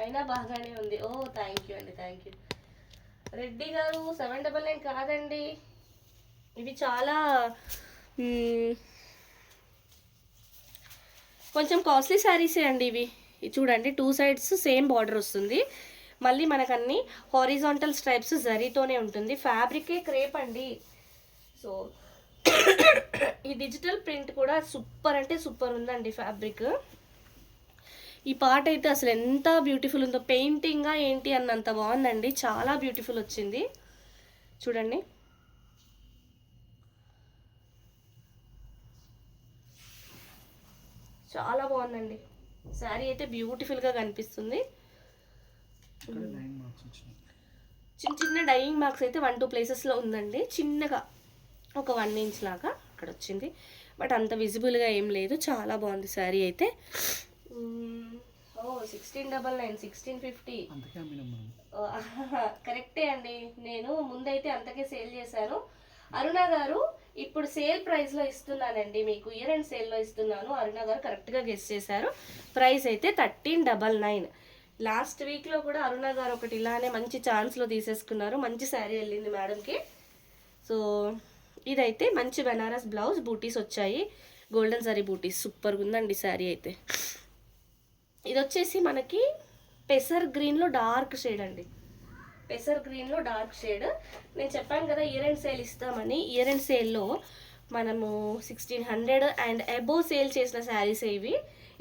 అయినా బాగానే ఉంది. ఓ థ్యాంక్ యూ అండి, థ్యాంక్ యూ. రెడ్డి గారు 799 కాదండి, ఇవి చాలా కొంచెం కాస్ట్లీ శారీసే అండి ఇవి. చూడండి 2 సైడ్స్ సేమ్ బార్డర్ వస్తుంది. మళ్ళీ మనకు అన్ని హారిజాంటల్ స్ట్రైప్స్ జరీతోనే ఉంటుంది. ఫ్యాబ్రికే క్రేప్ అండి. సో ఈ డిజిటల్ ప్రింట్ కూడా సూపర్ అంటే సూపర్ ఉందండి ఫ్యాబ్రిక్. ఈ పార్ట్ అయితే అసలు ఎంత బ్యూటిఫుల్ ఉందో, పెయింటింగ్గా ఏంటి అన్నంత బాగుందండి. చాలా బ్యూటిఫుల్ వచ్చింది చూడండి. చాలా బాగుందండి శారీ అయితే, బ్యూటిఫుల్గా కనిపిస్తుంది. చిన్న చిన్న డైయింగ్ మార్క్స్ అయితే 1-2 ప్లేసెస్లో ఉందండి. చిన్నగా ఒక 1 ఇంచ్ లాగా అక్కడ వచ్చింది, బట్ అంత విజిబుల్గా ఏం లేదు. చాలా బాగుంది శారీ అయితే. 1699, 1650 కరెక్టే అండి. నేను ముందైతే అంతకే సేల్ చేశాను. అరుణ గారు ఇప్పుడు సేల్ ప్రైస్లో ఇస్తున్నానండి మీకు, ఇయర్ అండ్ సేల్లో ఇస్తున్నాను. అరుణ గారు కరెక్ట్గా గెస్ చేశారు. ప్రైస్ అయితే 1399. లాస్ట్ వీక్లో కూడా అరుణ గారు ఒకటి ఇలానే మంచి ఛాన్స్లో తీసేసుకున్నారు. మంచి శారీ వెళ్ళింది మేడంకి. సో ఇదైతే మంచి బెనారస్ బ్లౌజ్, బూటీస్ వచ్చాయి, గోల్డెన్ సారీ బూటీస్. సూపర్గా ఉందండి శారీ అయితే. ఇది వచ్చేసి మనకి పెసర్ గ్రీన్లో డార్క్ షేడ్ అండి, పెసర్ గ్రీన్లో డార్క్ షేడ్. నేను చెప్పాను కదా ఇయర్ అండ్ సేల్ ఇస్తామని. ఇయర్ అండ్ సేల్లో మనము 1600 అండ్ అబోవ్ సేల్ చేసిన శారీస్ ఇవి.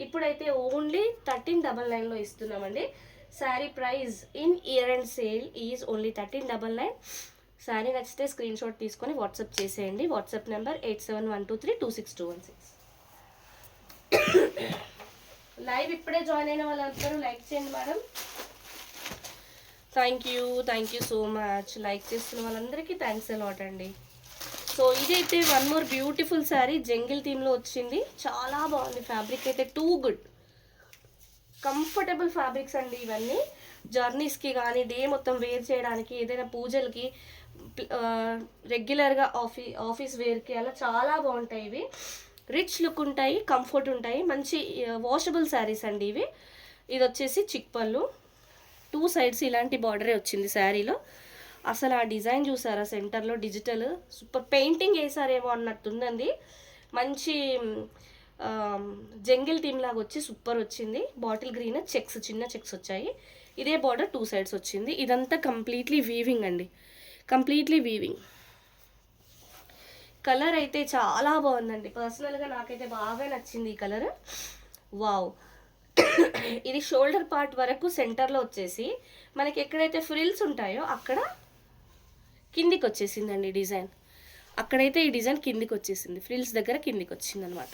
ఇప్పుడైతే ఓన్లీ 1399లో ఇస్తున్నామండి. Sari price in year and sale is only 1399. Sari నచ్చితే స్క్రీన్ షాట్ తీసుకొని వాట్సాప్ చేసేయండి. WhatsApp number 8712326216. లైవ్ ఇప్పుడే జాయిన్ అయిన వాళ్ళందరూ లైక్ చేయండి madam. Thank you so much. Like చేస్తున్న వాళ్ళందరికీ థ్యాంక్స్ అలాట్ అండి. సో ఇదైతే one more beautiful sari, jungle థీమ్లో వచ్చింది. చాలా బాగుంది ఫ్యాబ్రిక్ అయితే, టూ గుడ్. కంఫర్టబుల్ ఫ్యాబ్రిక్స్ అండి ఇవన్నీ. జర్నీస్కి కానీ, డే మొత్తం వేర్ చేయడానికి, ఏదైనా పూజలకి, రెగ్యులర్గా ఆఫీస్ వేర్కి అలా చాలా బాగుంటాయి ఇవి. రిచ్ లుక్ ఉంటాయి, కంఫర్ట్ ఉంటాయి, మంచి వాషబుల్ శారీస్ అండి ఇవి. ఇది వచ్చేసి చిక్పళ్ళు, 2 సైడ్స్ ఇలాంటి బార్డరే వచ్చింది శారీలో. అసలు ఆ డిజైన్ చూసారా, సెంటర్లో డిజిటల్, సూపర్. పెయింటింగ్ వేసారేమో అన్నట్టుందండి. మంచి జంగిల్ థీమ్ లాగా వచ్చి సూపర్ వచ్చింది. బాటిల్ గ్రీన్ చెక్స్, చిన్న చెక్స్ వచ్చాయి. ఇదే బార్డర్ 2 సైడ్స్ వచ్చింది. ఇదంతా కంప్లీట్లీ వీవింగ్ అండి, కంప్లీట్లీ వీవింగ్. కలర్ అయితే చాలా బాగుందండి. పర్సనల్గా నాకైతే బాగా నచ్చింది ఈ కలర్. వావ్. ఇది షోల్డర్ పార్ట్ వరకు సెంటర్లో వచ్చేసి మనకి ఎక్కడైతే ఫ్రిల్స్ ఉంటాయో అక్కడ కిందికి వచ్చేసిందండి డిజైన్. అక్కడైతే ఈ డిజైన్ కిందికి వచ్చేసింది, ఫ్రిల్స్ దగ్గర కిందికి వచ్చింది అనమాట.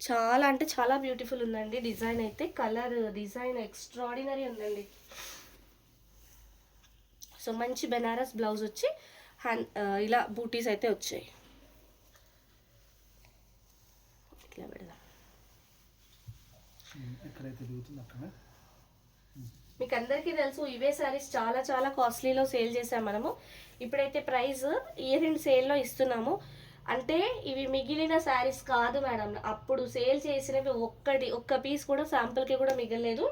చాలా అంటే చాలా బ్యూటిఫుల్ ఉందండి డిజైన్ అయితే. కలర్ డిజైన్ ఎక్స్ట్రాడినరీ ఉందండి. సో మంచి బెనారస్ బ్లౌజ్ వచ్చి ఇలా బూటీస్ అయితే వచ్చాయి. ఇట్లా పెడదాం. మీకు అందరికీ తెలుసు ఇవే శారీస్ చాలా చాలా కాస్ట్లీలో సేల్ చేసాం మనము. ఇప్పుడైతే ప్రైస్ ఇయర్ అండ్ సేల్లో ఇస్తున్నాము. అంటే ఇవి మిగిలిన శారీస్ కాదు మేడం, అప్పుడు సేల్ చేసినవి ఒక్క పీస్ కూడా శాంపుల్కి కూడా మిగలలేదు.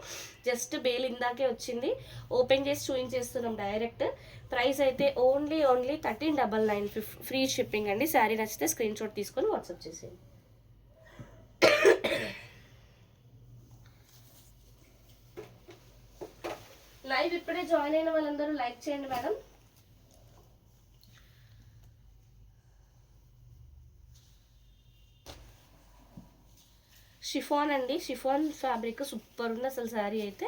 జస్ట్ బేల్ ఇందాకే వచ్చింది, ఓపెన్ చేసి చూపించేస్తున్నాం డైరెక్ట్. ప్రైస్ అయితే ఓన్లీ 1399, ఫ్రీ షిప్పింగ్ అండి. శారీ నచ్చితే స్క్రీన్ షాట్ తీసుకొని వాట్సాప్ చేసేయండి. లైవ్ ఇప్పుడే జాయిన్ అయిన వాళ్ళందరూ లైక్ చేయండి మేడం. షిఫాన్ అండి, షిఫాన్ ఫ్యాబ్రిక్ సూపర్ ఉంది అసలు. శారీ అయితే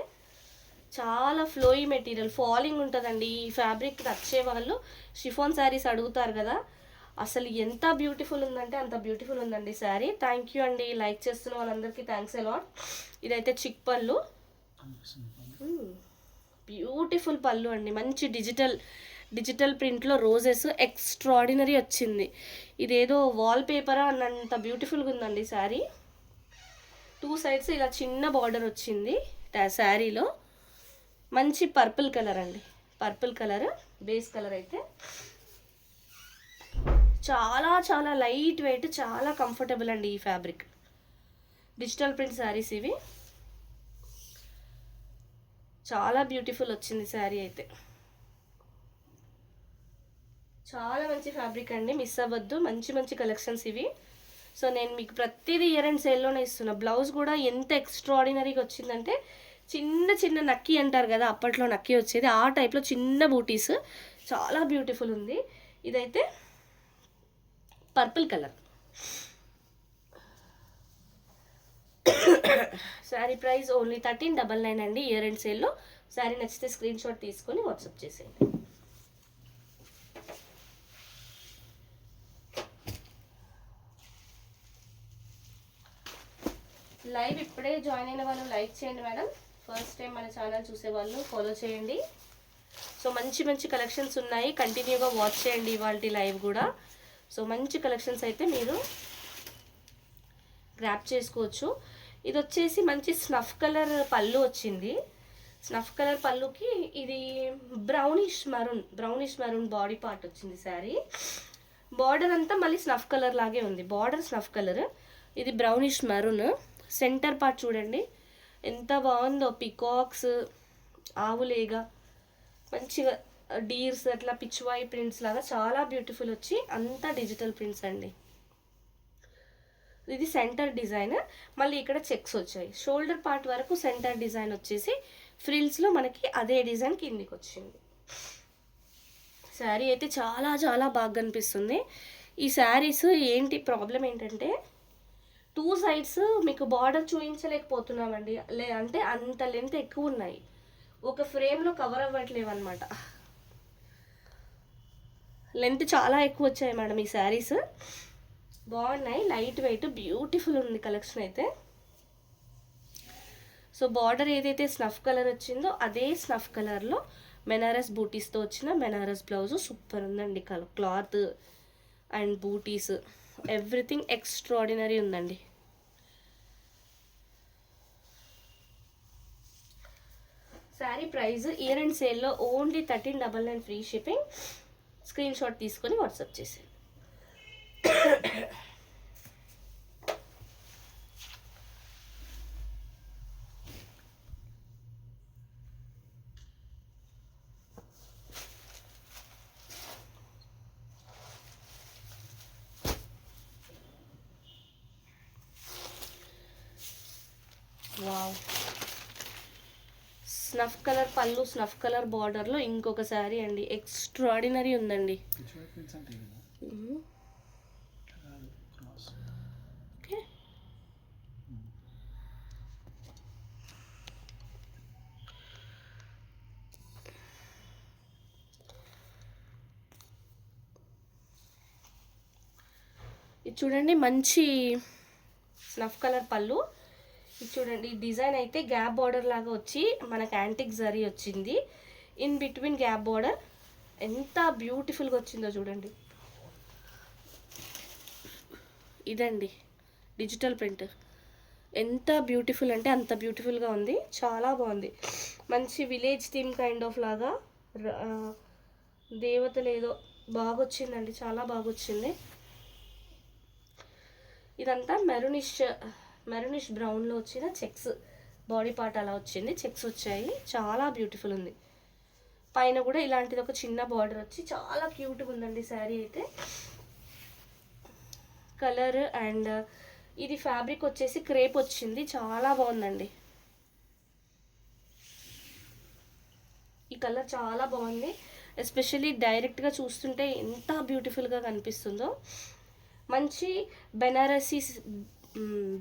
చాలా ఫ్లోయి మెటీరియల్, ఫాలింగ్ ఉంటుందండి. ఈ ఫ్యాబ్రిక్ నచ్చే వాళ్ళు షిఫాన్ శారీస్ అడుగుతారు కదా, అసలు ఎంత బ్యూటిఫుల్ ఉందంటే అంత బ్యూటిఫుల్ ఉందండి శారీ. థ్యాంక్ యూ అండి, లైక్ చేస్తున్న వాళ్ళందరికీ థ్యాంక్స్ అలాట్. ఇదైతే చిక్ పళ్ళు, బ్యూటిఫుల్ పళ్ళు అండి. మంచి డిజిటల్ ప్రింట్లో రోజెస్, ఎక్స్ట్రాడినరీ వచ్చింది. ఇదేదో వాల్ పేపరా అన్నంత బ్యూటిఫుల్గా ఉందండి శారీ. 2 సైడ్స్ ఇలా చిన్న బార్డర్ వచ్చింది, శారీలో మంచి పర్పుల్ కలర్ అండి. పర్పుల్ కలర్ బేస్ కలర్ అయితే చాలా చాలా లైట్ వెయిట్, చాలా కంఫర్టబుల్ అండి ఈ ఫ్యాబ్రిక్. డిజిటల్ ప్రింట్ శారీస్ ఇవి. చాలా బ్యూటిఫుల్ వచ్చింది శారీ అయితే. చాలా మంచి ఫ్యాబ్రిక్ అండి, మిస్ అవ్వద్దు. మంచి మంచి కలెక్షన్స్ ఇవి. సో నేను మీకు ప్రతిదీ ఇయర్ అండ్ సేల్లోనే ఇస్తున్నా. బ్లౌజ్ కూడా ఎంత ఎక్స్ట్రాడినరీగా వచ్చిందంటే, చిన్న చిన్న నక్కీ అంటారు కదా, అప్పట్లో నక్కీ వచ్చేది, ఆ టైప్లో చిన్న బూటీస్, చాలా బ్యూటిఫుల్ ఉంది. ఇదైతే purple colour. Sari price only 1399 అండి ఇయర్ అండ్ సేల్లో. శారీ నచ్చితే స్క్రీన్ షాట్ తీసుకొని వాట్సాప్ చేసేయండి. లైవ్ ఇప్పుడే జాయిన్ అయిన వాళ్ళు లైక్ చేయండి మేడం. ఫస్ట్ టైం మన ఛానల్ చూసే వాళ్ళు ఫాలో చేయండి. సో మంచి మంచి కలెక్షన్స్ ఉన్నాయి, కంటిన్యూగా వాచ్ చేయండి ఇవాల్టి లైవ్ కూడా. సో మంచి కలెక్షన్స్ అయితే మీరు గ్రాప్ చేసుకోవచ్చు. ఇది వచ్చేసి మంచి స్నఫ్ కలర్ పళ్ళు వచ్చింది. స్నఫ్ కలర్ పళ్ళుకి ఇది బ్రౌనిష్ మరూన్ బాడీ పార్ట్ వచ్చింది శారీ. బార్డర్ అంతా మళ్ళీ స్నఫ్ కలర్ లాగే ఉంది. బార్డర్ స్నఫ్ కలర్, ఇది బ్రౌనిష్ మరూన్. సెంటర్ పార్ట్ చూడండి ఎంత బాగుందో, పికాక్స్, ఆవులేగా, మంచిగా డీర్స్, అట్లా పిచ్వాయి ప్రింట్స్ లాగా చాలా బ్యూటిఫుల్ వచ్చి, అంతా డిజిటల్ ప్రింట్స్ అండి. ఇది సెంటర్ డిజైన్. మళ్ళీ ఇక్కడ చెక్స్ వచ్చాయి. షోల్డర్ పార్ట్ వరకు సెంటర్ డిజైన్ వచ్చేసి, ఫ్రిల్స్లో మనకి అదే డిజైన్ కిందికి వచ్చింది. శారీ అయితే చాలా చాలా బాగా కనిపిస్తుంది. ఈ శారీస్ ఏంటి ప్రాబ్లం ఏంటంటే, 2 సైడ్స్ మీకు బార్డర్ చూపించలేకపోతున్నామండి. అంటే అంత లెంత్ ఎక్కువ ఉన్నాయి, ఒక ఫ్రేమ్లో కవర్ అవ్వట్లేవు అనమాట. లెంత్ చాలా ఎక్కువ వచ్చాయి మేడం ఈ శారీస్. బాగున్నాయి, లైట్ వెయిట్, బ్యూటిఫుల్ ఉంది కలెక్షన్ అయితే. సో బార్డర్ ఏదైతే స్నఫ్ కలర్ వచ్చిందో అదే స్నఫ్ కలర్లో బెనారస్ బూటీస్తో వచ్చిన బెనారస్ బ్లౌజ్ సూపర్ ఉందండి. Cloth and butis everything extraordinary ఉందండి. శారీ ప్రైస్ ఇయర్ అండ్ సేల్లో only 1399 free shipping. Screen shot తీసుకొని వాట్సాప్ చేసేయండి. Wow, snuff colour pallu, snuff colour బార్డర్లో ఇంకొక శారీ అండి, ఎక్స్ట్రాడినరీ ఉందండి. ఓకే, ఇది చూడండి మంచి స్నఫ్ కలర్ పళ్ళు. ఇది చూడండి, డిజైన్ అయితే గ్యాప్ బార్డర్ లాగా వచ్చి మనకి యాంటిక్ జరీ వచ్చింది. ఇన్ బిట్వీన్ గ్యాప్ బార్డర్ ఎంత బ్యూటిఫుల్గా వచ్చిందో చూడండి. ఇదండి డిజిటల్ ప్రింట్, ఎంత బ్యూటిఫుల్ అంటే అంత బ్యూటిఫుల్గా ఉంది, చాలా బాగుంది. మంచి విలేజ్ థీమ్ కైండ్ ఆఫ్ లాగా దేవతలు ఏదో బాగా వచ్చిందండి, చాలా బాగా వచ్చింది. ఇదంతా మెరూనిష్ బ్రౌన్లో వచ్చిన చెక్స్ బాడీ పార్ట్ అలా వచ్చింది, చెక్స్ వచ్చాయి, చాలా బ్యూటిఫుల్ ఉంది. పైన కూడా ఇలాంటిది ఒక చిన్న బార్డర్ వచ్చి చాలా క్యూట్గా ఉందండి శారీ అయితే. కలర్ అండ్ ఇది ఫ్యాబ్రిక్ వచ్చేసి క్రేప్ వచ్చింది, చాలా బాగుందండి. ఈ కలర్ చాలా బాగుంది, ఎస్పెషల్లీ డైరెక్ట్గా చూస్తుంటే ఎంత బ్యూటిఫుల్గా కనిపిస్తుందో. మంచి బెనారసీ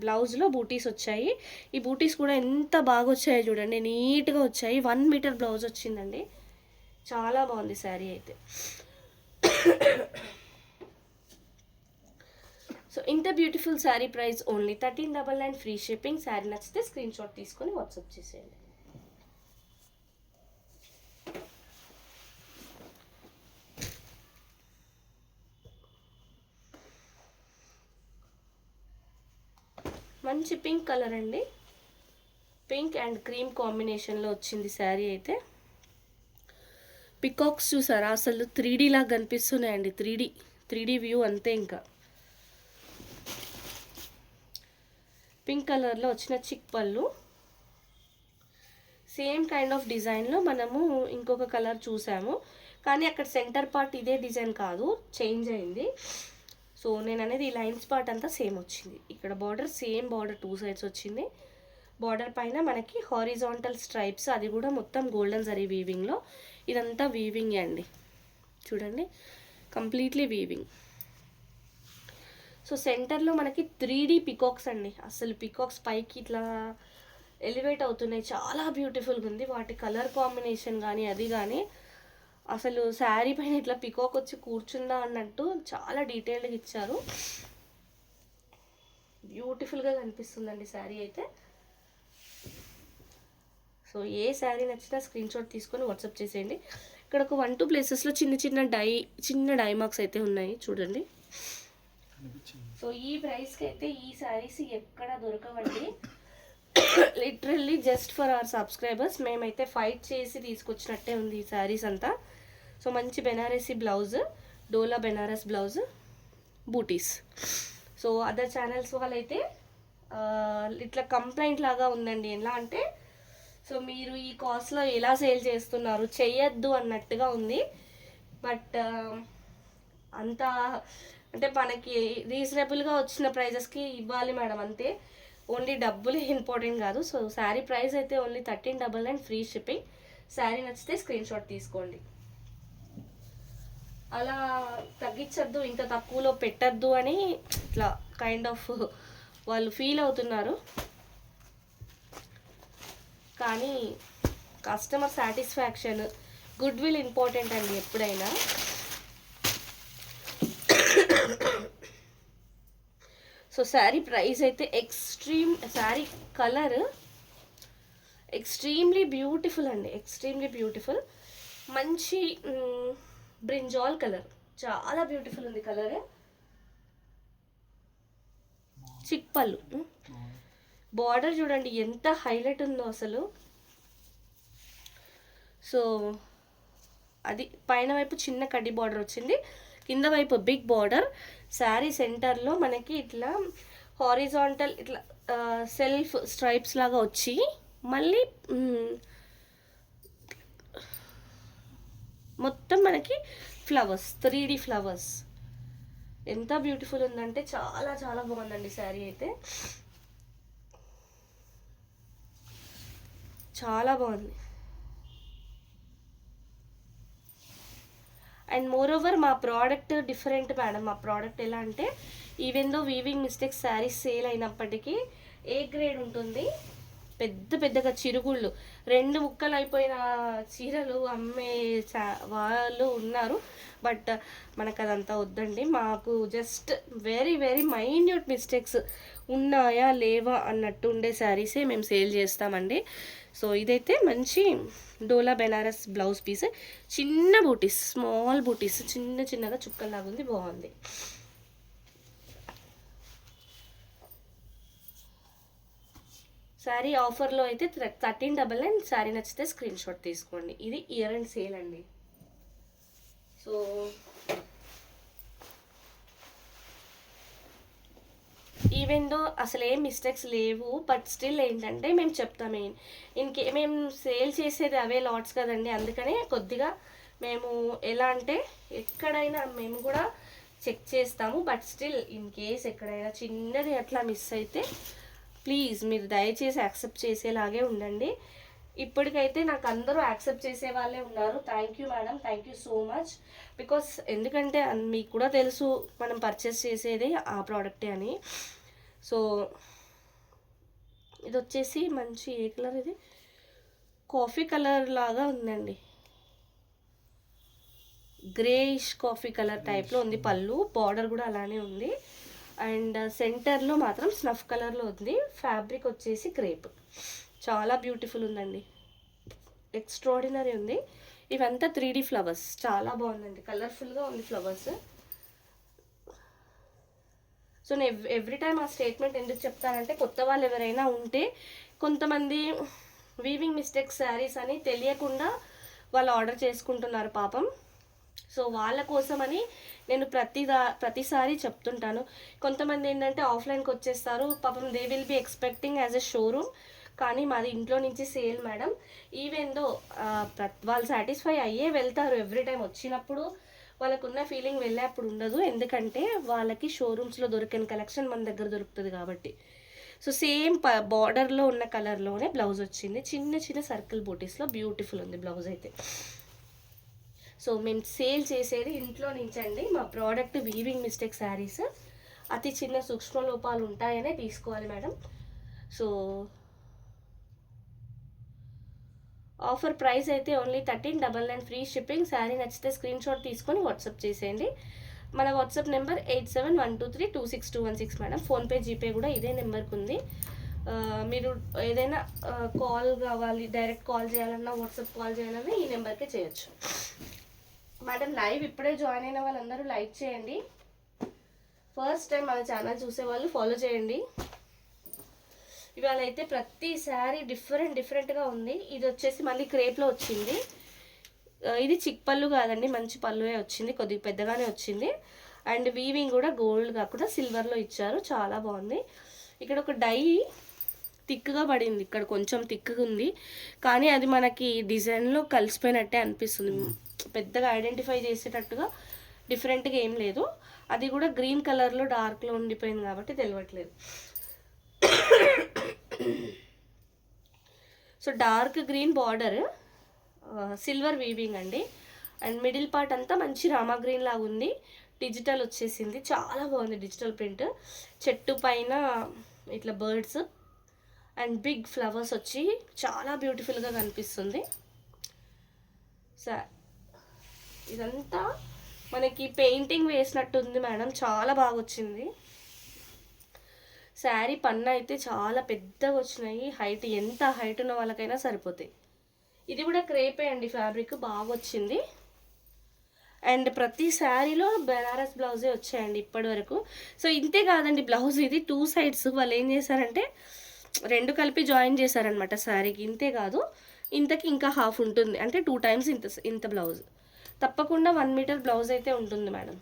బ్లౌజ్లో బూటీస్ వచ్చాయి. ఈ బూటీస్ కూడా ఎంత బాగా వచ్చాయో చూడండి, నీట్గా వచ్చాయి. 1 మీటర్ బ్లౌజ్ వచ్చిందండి, చాలా బాగుంది శారీ అయితే. సో ఇంత beautiful sari price only 1399 free shipping. Sari నచ్చితే స్క్రీన్ షాట్ తీసుకొని వాట్సాప్ చేసేయండి. మంచి పింక్ కలర్ అండి, పింక్ అండ్ క్రీమ్ కాంబినేషన్లో వచ్చింది శారీ అయితే. పికాక్స్ చూసారా అసలు 3D లాగా కనిపిస్తున్నాయండి. 3D వ్యూ అంతే. ఇంకా పింక్ కలర్లో వచ్చిన చిక్ పళ్ళు. సేమ్ కైండ్ ఆఫ్ డిజైన్లో మనము ఇంకొక కలర్ చూసాము, కానీ అక్కడ సెంటర్ పార్ట్ ఇదే డిజైన్ కాదు, చేంజ్ అయింది. సో నేను అనేది ఈ లైన్స్ పార్ట్ అంతా సేమ్ వచ్చింది. ఇక్కడ బార్డర్ సేమ్ బార్డర్ 2 సైడ్స్ వచ్చింది. బార్డర్ పైన మనకి హారిజాంటల్ స్ట్రైప్స్, అది కూడా మొత్తం గోల్డెన్ జరీ వీవింగ్లో. ఇదంతా వీవింగ్ అండి, చూడండి కంప్లీట్లీ వీవింగ్. సో సెంటర్లో మనకి 3D పికాక్స్ అండి. అసలు పికాక్స్ పైకి ఇట్లా ఎలివేట్ అవుతున్నాయి, చాలా బ్యూటిఫుల్గా ఉంది. వాటి కలర్ కాంబినేషన్ కానీ అది కానీ అసలు శారీ పైన ఇట్లా పికాక్ వచ్చి కూర్చుందా అన్నట్టు చాలా డీటెయిల్డ్గా ఇచ్చారు. బ్యూటిఫుల్గా కనిపిస్తుందండి శారీ అయితే. సో ఏ శారీ నచ్చినా స్క్రీన్ షాట్ తీసుకొని వాట్సాప్ చేసేయండి. ఇక్కడ ఒక 1-2 ప్లేసెస్లో చిన్న డై మార్క్స్ అయితే ఉన్నాయి, చూడండి. సో ఈ ప్రైస్కి అయితే ఈ శారీస్ ఎక్కడ దొరకవండి. Literally just for our subscribers మేమైతే ఫైట్ చేసి తీసుకొచ్చినట్టే ఉంది ఈ శారీస్ అంతా. సో మంచి బెనారసీ బ్లౌజ్, డోలా బెనారస్ బ్లౌజ్, బూటీస్. సో అదర్ ఛానల్స్ వాళ్ళైతే ఇట్లా కంప్లైంట్ లాగా ఉందండి. ఎలా అంటే సో మీరు ఈ కాస్ట్లో ఎలా సేల్ చేస్తున్నారు, చెయ్యొద్దు అన్నట్టుగా ఉంది. బట్ అంతా అంటే మనకి రీజనబుల్గా వచ్చిన ప్రైజెస్కి ఇవ్వాలి మేడం, అంతే. ఓన్లీ డబ్బులే ఇంపార్టెంట్ కాదు. సో శారీ ప్రైస్ అయితే ఓన్లీ 1399 ఫ్రీ షిప్పింగ్. శారీ నచ్చితే స్క్రీన్ షాట్ తీసుకోండి. అలా తగ్గించద్దు, ఇంకా తక్కువలో పెట్టద్దు అని ఇట్లా కైండ్ ఆఫ్ వాళ్ళు ఫీల్ అవుతున్నారు. కానీ customer satisfaction, good will important అండి ఎప్పుడైనా. సో శారీ ప్రైస్ అయితే శారీ కలర్ ఎక్స్ట్రీమ్లీ బ్యూటిఫుల్ అండి, ఎక్స్ట్రీమ్లీ బ్యూటిఫుల్. మంచి బ్రింజాల్ కలర్, చాలా బ్యూటిఫుల్ ఉంది కలర్. చిక్ పళ్ళు, బార్డర్ చూడండి ఎంత హైలైట్ ఉందో అసలు. సో అది పైన వైపు చిన్న కడ్డీ బార్డర్ వచ్చింది, కింద వైపు బిగ్ బార్డర్. శారీ సెంటర్లో మనకి ఇట్లా హారిజాంటల్ ఇట్లా సెల్ఫ్ స్ట్రైప్స్ లాగా వచ్చి మళ్ళీ మొత్తం మనకి ఫ్లవర్స్, 3D ఫ్లవర్స్. ఎంత బ్యూటిఫుల్ ఉందంటే చాలా చాలా బాగుందండి శారీ అయితే, చాలా బాగుంది. అండ్ మోర్ ఓవర్ మా ప్రోడక్ట్ డిఫరెంట్ మేడం. మా ప్రోడక్ట్ ఎలా అంటే even though weaving mistakes saris sale అయినప్పటికీ ఏ గ్రేడ్ ఉంటుంది. పెద్దగా చిరుగుళ్ళు, 2 ముక్కలు అయిపోయిన చీరలు అమ్మే వాళ్ళు ఉన్నారు. బట్ మనకు అదంతా వద్దండి. మాకు జస్ట్ వెరీ మైన్యూట్ మిస్టేక్స్ ఉన్నాయా లేవా అన్నట్టు ఉండే శారీసే మేము సేల్ చేస్తామండి. సో ఇదైతే మంచి డోలా బెనారస్ బ్లౌజ్ పీస్, చిన్న బూటీస్, స్మాల్ బూటీస్, చిన్నగా చుక్కల్లాగా ఉంది, బాగుంది. శారీ ఆఫర్లో అయితే 1399. శారీ నచ్చితే స్క్రీన్ షాట్ తీసుకోండి. ఇది ఇయర్ అండ్ సేల్ అండి. సో ఈవెన్ దో అసలు ఏం మిస్టేక్స్ లేవు, బట్ స్టిల్ ఏంటంటే మేము చెప్తాము, మేము సేల్ చేసేది అవే లాట్స్ కదండి. అందుకనే కొద్దిగా మేము ఎలా అంటే ఎక్కడైనా మేము కూడా చెక్ చేస్తాము. బట్ స్టిల్ ఇన్ కేస్ ఎక్కడైనా చిన్నది అట్లా మిస్ అయితే ప్లీజ్ మీరు దయచేసి యాక్సెప్ట్ చేసేలాగే ఉండండి. ఇప్పటికైతే నాకు అందరూ యాక్సెప్ట్ చేసే వాళ్ళే ఉన్నారు. Thank you madam, thank you so much. Because ఎందుకంటే మీకు కూడా తెలుసు మనం పర్చేస్ చేసేది ఆ ప్రోడక్టే అని. సో ఇది వచ్చేసి మంచి ఏ కలర్, ఇది కాఫీ కలర్ లాగా ఉందండి, గ్రేయిష్ కాఫీ కలర్ టైప్లో ఉంది. పళ్ళు బార్డర్ కూడా అలానే ఉంది. అండ్ సెంటర్లో మాత్రం స్నఫ్ కలర్లో ఉంది. ఫ్యాబ్రిక్ వచ్చేసి క్రేప్, చాలా బ్యూటిఫుల్ ఉందండి, ఎక్స్ట్రాడినరీ ఉంది. ఇవంతా 3D ఫ్లవర్స్, చాలా బాగుందండి, కలర్ఫుల్గా ఉంది ఫ్లవర్స్. సో నేను ఎవ్రీ టైం ఆ స్టేట్మెంట్ ఎందుకు చెప్తానంటే కొత్త వాళ్ళు ఎవరైనా ఉంటే కొంతమంది వీవింగ్ మిస్టేక్ శారీస్ అని తెలియకుండా వాళ్ళు ఆర్డర్ చేసుకుంటున్నారు పాపం. సో వాళ్ళ కోసమని నేను ప్రతిసారి చెప్తుంటాను. కొంతమంది ఏంటంటే ఆఫ్లైన్కి వచ్చేస్తారు పాపం, they will be expecting as a showroom, కానీ మాది ఇంట్లో నుంచి సేల్ మేడం. ఈవెన్ దో వాళ్ళు సాటిస్ఫై అయ్యే వెళ్తారు ఎవ్రీ టైం వచ్చినప్పుడు, వాళ్ళకున్న ఫీలింగ్ వెళ్ళేప్పుడు ఉండదు, ఎందుకంటే వాళ్ళకి షోరూమ్స్లో దొరికిన కలెక్షన్ మన దగ్గర దొరుకుతుంది కాబట్టి. సో సేమ్ బార్డర్లో ఉన్న కలర్లోనే బ్లౌజ్ వచ్చింది, చిన్న చిన్న సర్కిల్ బూటీస్లో బ్యూటిఫుల్ ఉంది బ్లౌజ్ అయితే. సో మేము సేల్ చేసేది ఇంట్లో నుంచండి. మా ప్రోడక్ట్ వీవింగ్ మిస్టేక్ శారీస్, అతి చిన్న సూక్ష్మ లోపాలు ఉంటాయనే తీసుకోవాలి మేడం. సో ఆఫర్ ప్రైస్ అయితే ఓన్లీ 1399 ఫ్రీ షిప్పింగ్. శారీ నచ్చితే స్క్రీన్ షాట్ తీసుకొని వాట్సాప్ చేసేయండి. మన WhatsApp number 8712326216 madam. PhonePe GPay కూడా ఇదే నెంబర్కి ఉంది. మీరు ఏదైనా కాల్ కావాలి, డైరెక్ట్ కాల్ చేయాలన్నా, వాట్సాప్ కాల్ చేయాలన్నా ఈ నెంబర్కే చేయొచ్చు మేడం. లైవ్ ఇప్పుడే జాయిన్ అయిన వాళ్ళందరూ లైక్ చేయండి. ఫస్ట్ టైం మన ఛానల్ చూసే వాళ్ళు ఫాలో చేయండి. ఇవాళ అయితే ప్రతి శారీ డిఫరెంట్గా ఉంది. ఇది వచ్చేసి మళ్ళీ క్రేప్లో వచ్చింది. ఇది చిక్ పళ్ళు కాదండి, మంచి పళ్ళువే వచ్చింది, కొద్దిగా పెద్దగానే వచ్చింది. అండ్ వీవింగ్ కూడా గోల్డ్ కాకుండా సిల్వర్లో ఇచ్చారు, చాలా బాగుంది. ఇక్కడ ఒక డై థిక్గా పడింది, ఇక్కడ కొంచెం థిక్గా ఉంది, కానీ అది మనకి డిజైన్లో కలిసిపోయినట్టే అనిపిస్తుంది. పెద్దగా ఐడెంటిఫై చేసేటట్టుగా డిఫరెంట్గా ఏం లేదు. అది కూడా గ్రీన్ కలర్లో డార్క్లో ఉండిపోయింది కాబట్టి తెలియట్లేదు. So dark green border, silver weaving అండి. అండ్ మిడిల్ పార్ట్ అంతా మంచి రామా గ్రీన్ లాగా ఉంది, డిజిటల్ వచ్చేసింది, చాలా బాగుంది డిజిటల్ ప్రింట్. చెట్టు పైన ఇట్లా బర్డ్స్ అండ్ బిగ్ ఫ్లవర్స్ వచ్చి చాలా బ్యూటిఫుల్గా కనిపిస్తుంది. ఇదంతా మనకి పెయింటింగ్ వేసినట్టుంది మేడం, చాలా బాగా వచ్చింది. శారీ పన్ను అయితే చాలా పెద్దగా వచ్చినాయి, హైట్ ఎంత హైట్ ఉన్న వాళ్ళకైనా సరిపోతాయి. ఇది కూడా క్రేపే అండి, ఫ్యాబ్రిక్ బాగా వచ్చింది. అండ్ ప్రతి శారీలో బెనారస్ బ్లౌజే వచ్చాయండి ఇప్పటి వరకు. సో ఇంతే కాదండి బ్లౌజ్, ఇది 2 సైడ్స్ వాళ్ళు ఏం చేశారంటే 2 కలిపి జాయిన్ చేశారనమాట శారీకి. ఇంతే కాదు, ఇంతకి ఇంకా హాఫ్ ఉంటుంది, అంటే 2 టైమ్స్ ఇంత బ్లౌజ్. తప్పకుండా 1 మీటర్ బ్లౌజ్ అయితే ఉంటుంది madam.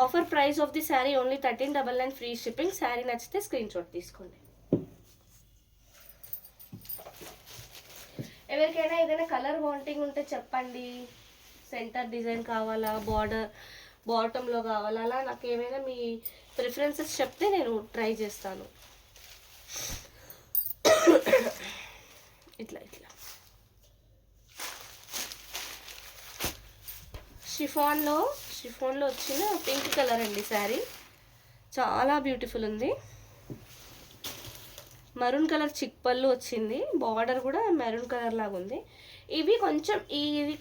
Offer price of the sari only 1399 free shipping. Sari నచ్చితే స్క్రీన్ షాట్ తీసుకోండి. ఎవరికైనా ఏదైనా కలర్ వాంటింగ్ ఉంటే చెప్పండి. సెంటర్ డిజైన్ కావాలా, బాటంలో కావాలా, అలా నాకు ఏమైనా మీ ప్రిఫరెన్సెస్ చెప్తే నేను ట్రై చేస్తాను. ఇట్లా షిఫాన్లో వచ్చిన పింక్ కలర్ అండి శారీ, చాలా బ్యూటిఫుల్ ఉంది. మరూన్ కలర్ చిక్ పళ్ళు వచ్చింది, బార్డర్ కూడా మెరూన్ కలర్ లాగా ఉంది. ఇది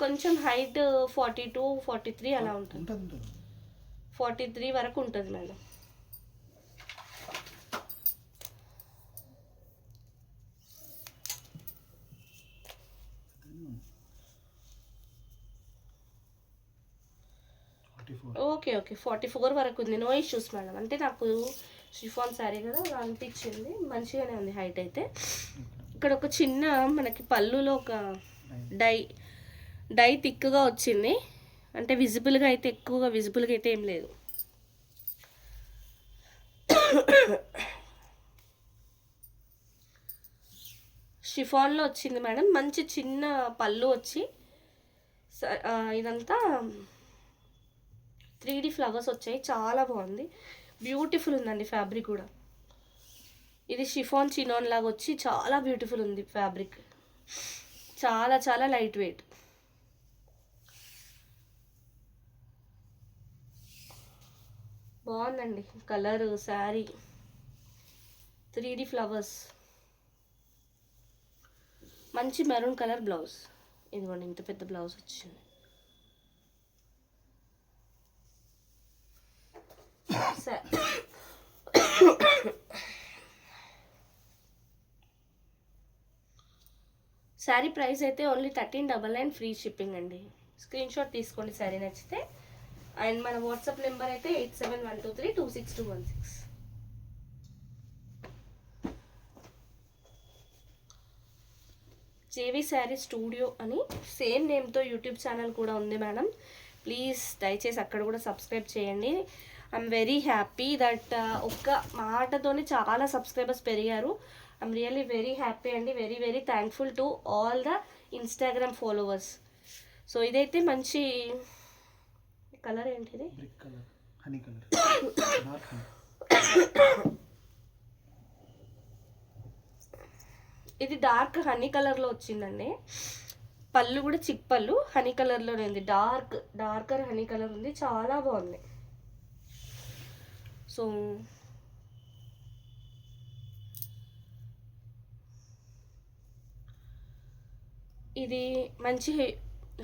కొంచెం హైట్ 42, 43 అలా ఉంటుంది, 43 వరకు ఉంటుంది మేడం. ఓకే 44 వరకు ఉంది, నో ఇష్యూస్ మేడం. అంటే నాకు షిఫాన్ శారీ కదా అలా అనిపించింది, మంచిగానే ఉంది హైట్ అయితే. ఇక్కడ ఒక చిన్న మనకి పళ్ళులో ఒక డై థిక్గా వచ్చింది, అంటే విజిబుల్గా అయితే ఎక్కువగా విజిబుల్గా అయితే ఏం లేదు. షిఫాన్లో వచ్చింది మేడం, మంచి చిన్న పళ్ళు వచ్చి ఇదంతా 3D ఫ్లవర్స్ వచ్చాయి, చాలా బాగుంది, బ్యూటిఫుల్ ఉందండి ఫ్యాబ్రిక్ కూడా. ఇది షిఫాన్ చినాన్ లాగా వచ్చి చాలా బ్యూటిఫుల్ ఉంది ఫ్యాబ్రిక్, చాలా లైట్ వెయిట్. బాగుందండి కలర్ శారీ, 3D ఫ్లవర్స్, మంచి మెరూన్ కలర్ బ్లౌజ్. ఇదిగోండి ఇంత పెద్ద బ్లౌజ్ వచ్చింది. శారీ ప్రైస్ అయితే ఓన్లీ 1399 ఫ్రీ షిప్పింగ్ అండి. స్క్రీన్ షాట్ తీసుకోండి శారీ నచ్చితే. అండ్ మన వాట్సాప్ నెంబర్ అయితే 8712326216. జేవి శారీ స్టూడియో అని సేమ్ నేమ్తో యూట్యూబ్ ఛానల్ కూడా ఉంది మేడం. ప్లీజ్ దయచేసి అక్కడ కూడా సబ్స్క్రైబ్ చేయండి. ఐఎమ్ వెరీ హ్యాపీ దట్ ఒక్క మాటతోనే చాలా సబ్స్క్రైబర్స్ పెరిగారు. ఐఎమ్ రియల్లీ వెరీ హ్యాపీ అండి. Very very thankful to all the Instagram followers. So ఇదైతే మంచి కలర్ ఏంటిది, brick colour, honey colour, dark honey. ఇది డార్క్ హనీ కలర్లో వచ్చిందండి. పళ్ళు కూడా చిక్ పళ్ళు హనీ కలర్లోనే ఉంది. డార్కర్ హనీ కలర్ ఉంది. చాలా బాగుంది. సో ఇది మంచి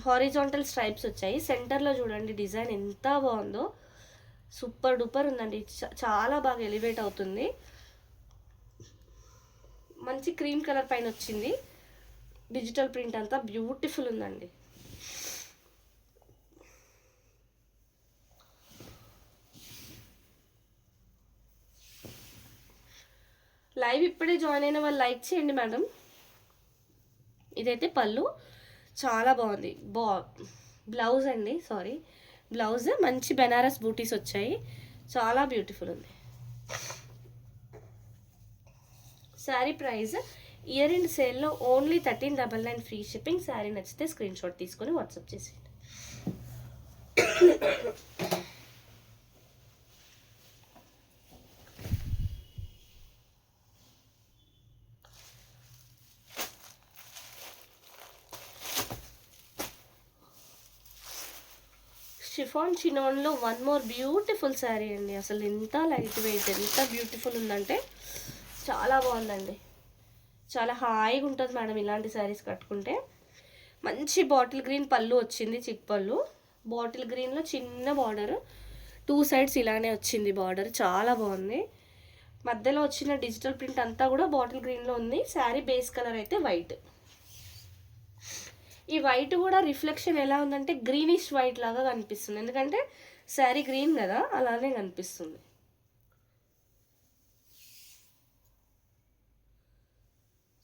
హారిజాంటల్ స్ట్రైప్స్ వచ్చాయి. సెంటర్లో చూడండి డిజైన్ ఎంత బాగుందో. సూపర్ డూపర్ ఉందండి. చాలా బాగా ఎలివేట్ అవుతుంది. మంచి క్రీమ్ కలర్ పైన వచ్చింది. డిజిటల్ ప్రింట్ అంతా బ్యూటిఫుల్ ఉందండి. లైవ్ ఇప్పుడే జాయిన్ అయిన వాళ్ళు లైక్ చేయండి మేడం. ఇదైతే పళ్ళు చాలా బాగుంది. బ్లౌజ్ అండి, సారీ బ్లౌజ్ మంచి బెనారస్ బూటీస్ వచ్చాయి. చాలా బ్యూటిఫుల్ ఉంది. శారీ ప్రైస్ ఇయర్ ఎండ్ సేల్లో ఓన్లీ 1399 ఫ్రీ షిప్పింగ్. శారీ నచ్చితే స్క్రీన్ షాట్ తీసుకొని వాట్సాప్ చేసేయండి. షిఫాన్ చినాన్లో వన్ మోర్ బ్యూటిఫుల్ శారీ అండి. అసలు ఎంత లైట్ వెయిట్, ఎంత బ్యూటిఫుల్ ఉందంటే చాలా బాగుందండి. చాలా హాయిగా ఉంటుంది మేడం ఇలాంటి శారీస్ కట్టుకుంటే. మంచి బాటిల్ గ్రీన్ పళ్ళు వచ్చింది, చిక్ పళ్ళు. బాటిల్ గ్రీన్లో చిన్న బార్డర్, 2 సైడ్స్ ఇలానే వచ్చింది బార్డర్. చాలా బాగుంది. మధ్యలో వచ్చిన డిజిటల్ ప్రింట్ అంతా కూడా బాటిల్ గ్రీన్లో ఉంది. శారీ బేస్ కలర్ అయితే వైట్. ఈ వైట్ కూడా రిఫ్లెక్షన్ ఎలా ఉందంటే గ్రీనిష్ వైట్ లాగా కనిపిస్తుంది. ఎందుకంటే శారీ గ్రీన్ కదా, అలానే కనిపిస్తుంది.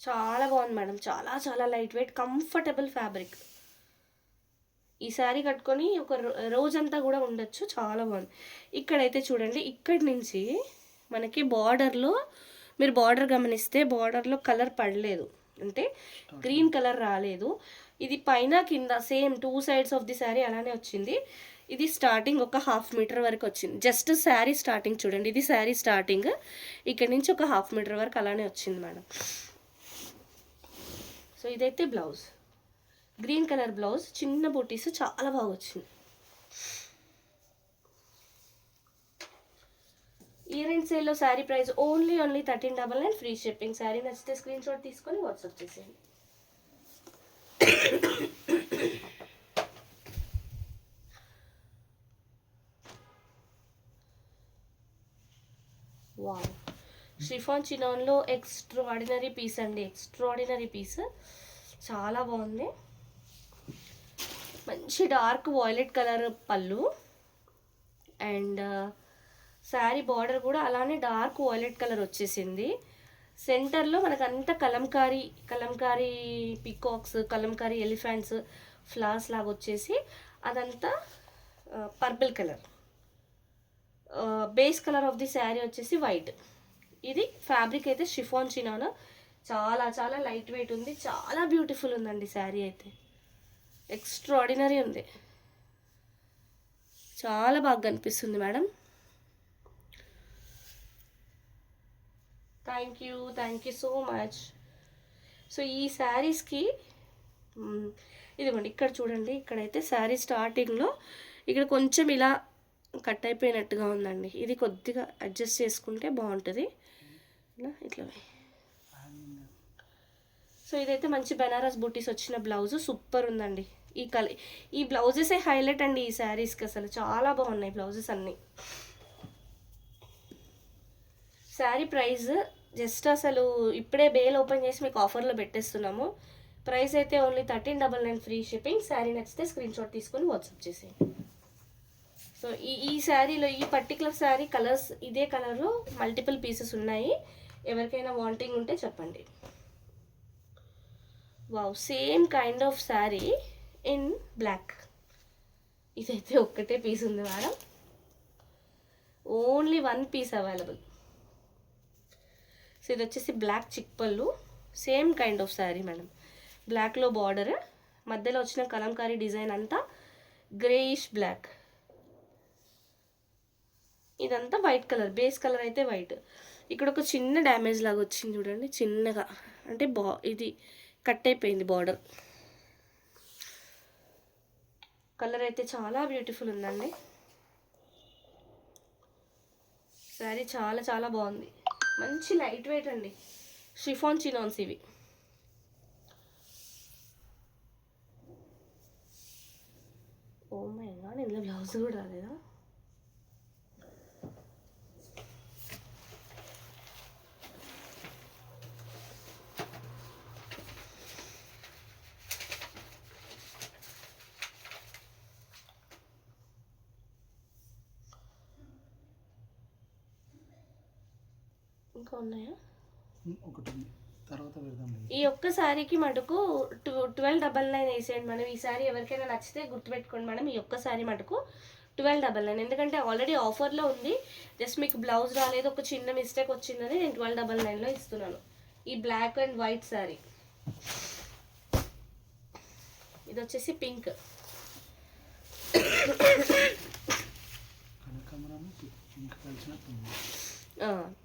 చాలా బాగుంది మేడం. చాలా చాలా లైట్ వెయిట్ కంఫర్టబుల్ ఫ్యాబ్రిక్. ఈ శారీ కట్టుకొని ఒక రోజంతా కూడా ఉండొచ్చు. చాలా బాగుంది. ఇక్కడైతే చూడండి, ఇక్కడి నుంచి మనకి బార్డర్లో మీరు బార్డర్ గమనిస్తే బార్డర్లో కలర్ పడలేదు, అంటే గ్రీన్ కలర్ రాలేదు. ఇది పైన కింద same 2 sides of the sari అలానే వచ్చింది. ఇది స్టార్టింగ్ ఒక 1/2 మీటర్ వరకు వచ్చింది. జస్ట్ శారీ స్టార్టింగ్ చూడండి, ఇది శారీ స్టార్టింగ్. ఇక్కడ నుంచి ఒక 1/2 మీటర్ వరకు అలానే వచ్చింది మేడం. సో ఇదైతే బ్లౌజ్, గ్రీన్ కలర్ బ్లౌజ్, చిన్న బూటీస్, చాలా బాగా వచ్చింది. ఇయర్ అండ్ సేల్లో sari price only 1399 free shipping. Sari నచ్చితే స్క్రీన్ షాట్ తీసుకొని వాట్సాప్ చేసేయండి. వావ్, షిఫాన్ చినాన్లో ఎక్స్ట్రాడినరీ పీస్ అండి. ఎక్స్ట్రాడినరీ పీస్, చాలా బాగుంది. మంచి డార్క్ వాయిలెట్ కలర్ పళ్ళు అండ్ శారీ బార్డర్ కూడా అలానే డార్క్ వాయిలెట్ కలర్ వచ్చేసింది. సెంటర్లో మనకు అంతా Kalamkari peacocks, Kalamkari elephants, flowers లాగా వచ్చేసి అదంతా purple colour. Base colour of the sari వచ్చేసి వైట్. ఇది ఫ్యాబ్రిక్ అయితే షిఫాన్ చినాన్, చాలా చాలా లైట్ వెయిట్ ఉంది. చాలా బ్యూటిఫుల్ ఉందండి శారీ అయితే. ఎక్స్ట్రాడినరీ ఉంది. చాలా బాగా కనిపిస్తుంది madam. Thank you so much. So ఈ శారీస్కి ఇదిగోండి, ఇక్కడ చూడండి, ఇక్కడైతే శారీ స్టార్టింగ్లో ఇక్కడ కొంచెం ఇలా కట్ అయిపోయినట్టుగా ఉందండి. ఇది కొద్దిగా అడ్జస్ట్ చేసుకుంటే బాగుంటుంది. ఇట్లా. సో ఇదైతే మంచి బెనారస్ బూటీస్ వచ్చిన బ్లౌజ్, సూపర్ ఉందండి. ఈ బ్లౌజెసే హైలైట్ అండి ఈ శారీస్కి. అసలు చాలా బాగున్నాయి బ్లౌజెస్ అన్నీ. శారీ ప్రైస్ జస్ట్ అసలు ఇప్పుడే బేల్ ఓపెన్ చేసి మీకు ఆఫర్లో పెట్టేస్తున్నాము. ప్రైస్ అయితే ఓన్లీ 1399 ఫ్రీ షిప్పింగ్. శారీ నచ్చితే స్క్రీన్ షాట్ తీసుకొని వాట్సాప్ చేసేయండి. సో ఈ శారీలో ఈ పర్టికులర్ శారీ కలర్స్ ఇదే కలర్లో మల్టిపుల్ పీసెస్ ఉన్నాయి. ఎవరికైనా వాంటింగ్ ఉంటే చెప్పండి. Wow, same kind of sari in black. ఇదైతే ఒక్కటే పీస్ ఉంది madam, only 1 piece available. So ఇది వచ్చేసి black chic pallu, same kind of sari madam. బ్లాక్లో బార్డర్, మధ్యలో వచ్చిన కలంకారీ డిజైన్ అంతా గ్రేయిష్ బ్లాక్. ఇదంతా వైట్ కలర్, బేస్ కలర్ అయితే వైట్. ఇక్కడ ఒక చిన్న డ్యామేజ్ లాగా వచ్చింది చూడండి, చిన్నగా, అంటే ఇది కట్ అయిపోయింది బార్డర్. కలర్ అయితే చాలా బ్యూటిఫుల్ ఉందండి. శారీ చాలా చాలా బాగుంది, మంచి లైట్ వెయిట్ అండి. షిఫాన్ చినాన్స్ ఇవి. ఓ మై గాడ్, ఇందులో బ్లౌజ్ కూడా రాలేదా? ఇంకా ఉన్నాయా? ఒకటి ఉంది, తర్వాత పెడదాం. ఈ ఒక్క శారీకి మటుకు 1299 వేసేయండి మేడం. ఈ శారీ ఎవరికైనా నచ్చితే గుర్తుపెట్టుకోండి మేడం, ఈ ఒక్క శారీ మటుకు 1299. ఎందుకంటే ఆల్రెడీ ఆఫర్లో ఉంది. జస్ట్ మీకు బ్లౌజ్ రాలేదు, ఒక చిన్న మిస్టేక్ వచ్చిందని నేను 1299లో ఇస్తున్నాను. ఈ బ్లాక్ అండ్ వైట్ శారీ. ఇది వచ్చేసి pink.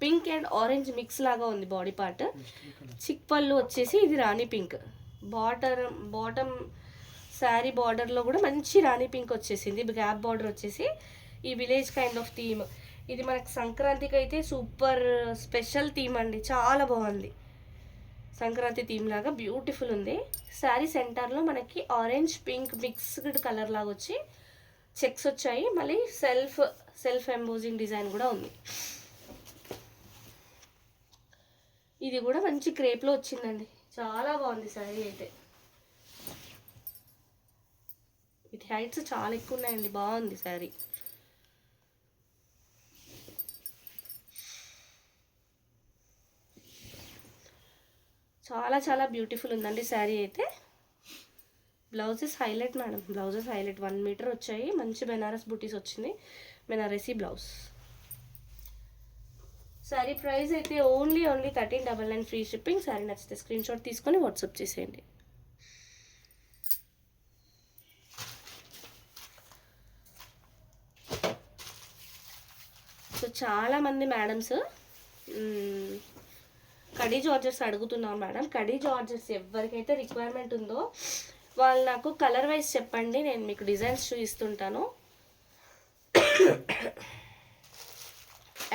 Pink and orange mix లాగా ఉంది బాడీ పార్ట్. చిక్ పళ్ళు వచ్చేసి ఇది రాణి పింక్. బాటమ్ శారీ బార్డర్లో కూడా మంచి రాణి పింక్ వచ్చేసింది. గ్యాప్ బార్డర్ వచ్చేసి ఈ విలేజ్ కైండ్ ఆఫ్ థీమ్. ఇది మనకు సంక్రాంతికి అయితే సూపర్ స్పెషల్ థీమ్ అండి, చాలా బాగుంది. సంక్రాంతి థీమ్ లాగా బ్యూటిఫుల్ ఉంది. శారీ సెంటర్లో మనకి ఆరెంజ్ పింక్ మిక్స్డ్ కలర్ లాగా వచ్చి చెక్స్ వచ్చాయి. మళ్ళీ సెల్ఫ్ ఎంబోజింగ్ డిజైన్ కూడా ఉంది. ఇది కూడా మంచి క్రేప్లో వచ్చిందండి, చాలా బాగుంది శారీ అయితే. ఇది హైట్స్ చాలా ఎక్కువ ఉన్నాయండి, బాగుంది శారీ. చాలా చాలా బ్యూటిఫుల్ ఉందండి శారీ అయితే. Blouses highlight madam, blouses highlight. 1 metre వచ్చాయి, మంచి బెనారస్ బూటీస్ వచ్చింది, బెనారసీ బ్లౌజ్. శారీ ప్రైస్ అయితే ఓన్లీ 1399 ఫ్రీ షిప్పింగ్. శారీ నచ్చితే స్క్రీన్ షాట్ తీసుకొని వాట్సాప్ చేసేయండి. సో చాలామంది మేడమ్స్ కడీ జార్జెస్ అడుగుతున్నాం మేడం. కడీ జార్జెస్ ఎవరికైతే రిక్వైర్మెంట్ ఉందో వాళ్ళు నాకు కలర్ వైజ్ చెప్పండి, నేను మీకు డిజైన్స్ చూపిస్తుంటాను.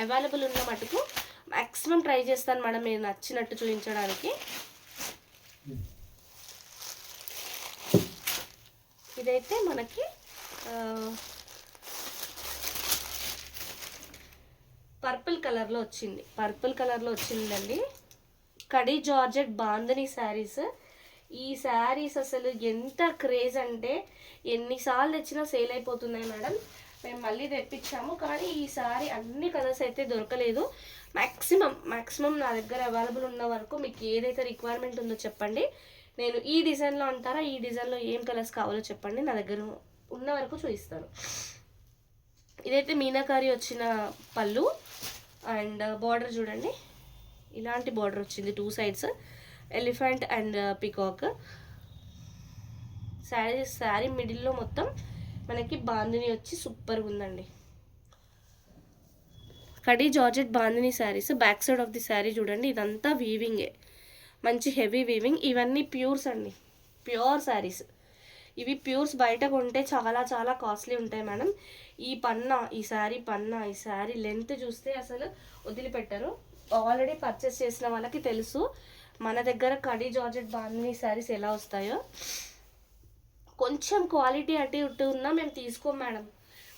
అవైలబుల్ ఉన్న మటుకు మ్యాక్సిమం ట్రై చేస్తాను మేడం మీరు నచ్చినట్టు చూపించడానికి. ఇదైతే మనకి పర్పుల్ కలర్లో వచ్చింది, పర్పుల్ కలర్లో వచ్చిందండి. కడీ జార్జెట్ బాందని శారీస్. ఈ శారీస్ అసలు ఎంత క్రేజ్ అంటే ఎన్నిసార్లు తెచ్చినా సేల్ అయిపోతున్నాయి మేడం. మేము మళ్ళీ తెప్పించాము, కానీ ఈసారి అన్ని కలర్స్ అయితే దొరకలేదు. మ్యాక్సిమం నా దగ్గర అవైలబుల్ ఉన్న వరకు మీకు ఏదైతే రిక్వైర్మెంట్ ఉందో చెప్పండి. నేను ఈ డిజైన్లో అంటారా, ఈ డిజైన్లో ఏం కలర్స్ కావాలో చెప్పండి, నా దగ్గర ఉన్న వరకు చూపిస్తాను. ఇదైతే మీనాకారి వచ్చిన పళ్ళు అండ్ బార్డర్ చూడండి, ఇలాంటి బార్డర్ వచ్చింది 2 sides, elephant and peacock. Sari మిడిల్లో మొత్తం మనకి బాందిని వచ్చి సూపర్గా ఉందండి. Khadi georgette bandhani saris. Back side of the sari చూడండి, ఇదంతా వీవింగే, మంచి హెవీ వీవింగ్. ఇవన్నీ ప్యూర్స్ అండి, ప్యూర్ శారీస్. ఇవి ప్యూర్స్ బయట కొంటే చాలా చాలా కాస్ట్లీ ఉంటాయి మేడం. ఈ శారీ లెంత్ చూస్తే అసలు వదిలిపెట్టరు. ఆల్రెడీ పర్చేస్ చేసిన వాళ్ళకి తెలుసు మన దగ్గర కడీ జార్జెట్ బాందిని శారీస్ ఎలా వస్తాయో. కొంచెం క్వాలిటీ అటు ఇటు ఉన్నా మేము తీసుకోం మేడం.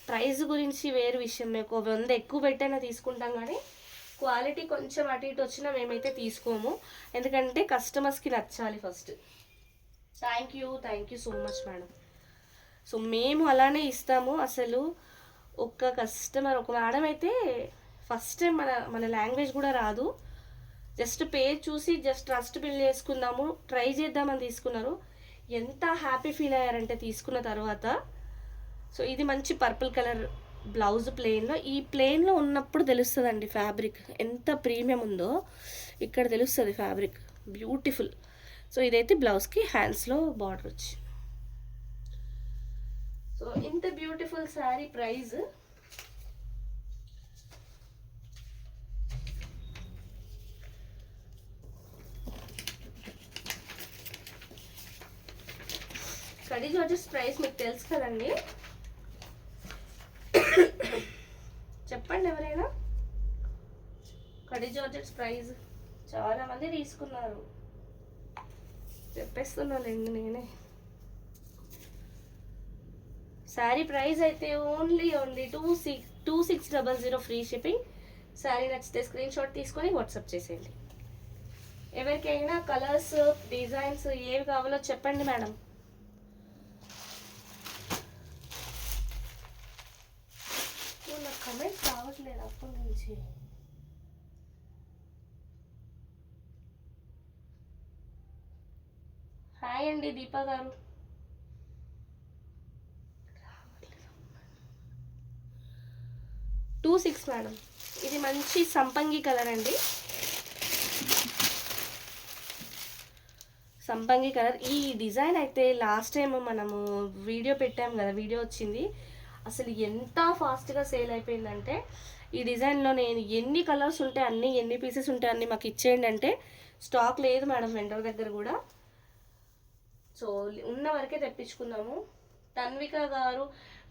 ప్రైస్ గురించి వేరు విషయం, మేము 100 ఎక్కువ పెట్టైనా తీసుకుంటాం, కానీ క్వాలిటీ కొంచెం అటు ఇటు వచ్చినా మేమైతే తీసుకోము. ఎందుకంటే కస్టమర్స్కి నచ్చాలి first. Thank you so much madam. So మేము అలానే ఇస్తాము. అసలు ఒక మేడం అయితే ఫస్ట్ టైం మన లాంగ్వేజ్ కూడా రాదు, జస్ట్ పేజ్ చూసి జస్ట్ ట్రస్ట్ బిల్డ్ చేసుకుందాము, ట్రై చేద్దామని తీసుకున్నారు. ఎంత హ్యాపీ ఫీల్ అయ్యారంటే తీసుకున్న తర్వాత. సో ఇది మంచి పర్పుల్ కలర్ బ్లౌజ్ ప్లెయిన్లో. ఈ ప్లెయిన్లో ఉన్నప్పుడు తెలుస్తుందండి ఫ్యాబ్రిక్ ఎంత ప్రీమియం ఉందో, ఇక్కడ తెలుస్తుంది ఫ్యాబ్రిక్ బ్యూటిఫుల్. సో ఇదైతే బ్లౌజ్కి హ్యాండ్స్లో బార్డర్ వచ్చి. సో ఇంత బ్యూటిఫుల్ శారీ ప్రైస్ కడీ జార్జెస్ ప్రైస్ మీకు తెలుసు కదండి. చెప్పండి ఎవరైనా. కడీ జార్జెస్ ప్రైస్ చాలా మంది తీసుకున్నారు, చెప్పేస్తున్నానండి నేనే. శారీ ప్రైస్ అయితే ఓన్లీ 2600 ఫ్రీ షిప్పింగ్. శారీ నచ్చితే స్క్రీన్ షాట్ తీసుకొని వాట్సాప్ చేసేయండి. ఎవరికైనా కలర్స్ డిజైన్స్ ఏవి కావాలో చెప్పండి మేడం. నాకు కమెంట్స్ రావట్లేదు అప్పటి నుంచి. హాయ్ అండి దీపా గారు. 26 మేడం. ఇది మంచి సంపంగి కలర్ అండి, సంపంగి కలర్. ఈ డిజైన్ అయితే లాస్ట్ టైం మనము వీడియో పెట్టాం కదా, వీడియో వచ్చింది. అసలు ఎంత ఫాస్ట్గా సేల్ అయిపోయిందంటే, ఈ డిజైన్లో నేను ఎన్ని కలర్స్ ఉంటే అన్ని, ఎన్ని పీసెస్ ఉంటే అన్ని మాకు ఇచ్చేయండి అంటే స్టాక్ లేదు మేడం వెండర్ దగ్గర కూడా. సో ఉన్న వరకే తెప్పించుకున్నాము. తన్విక గారు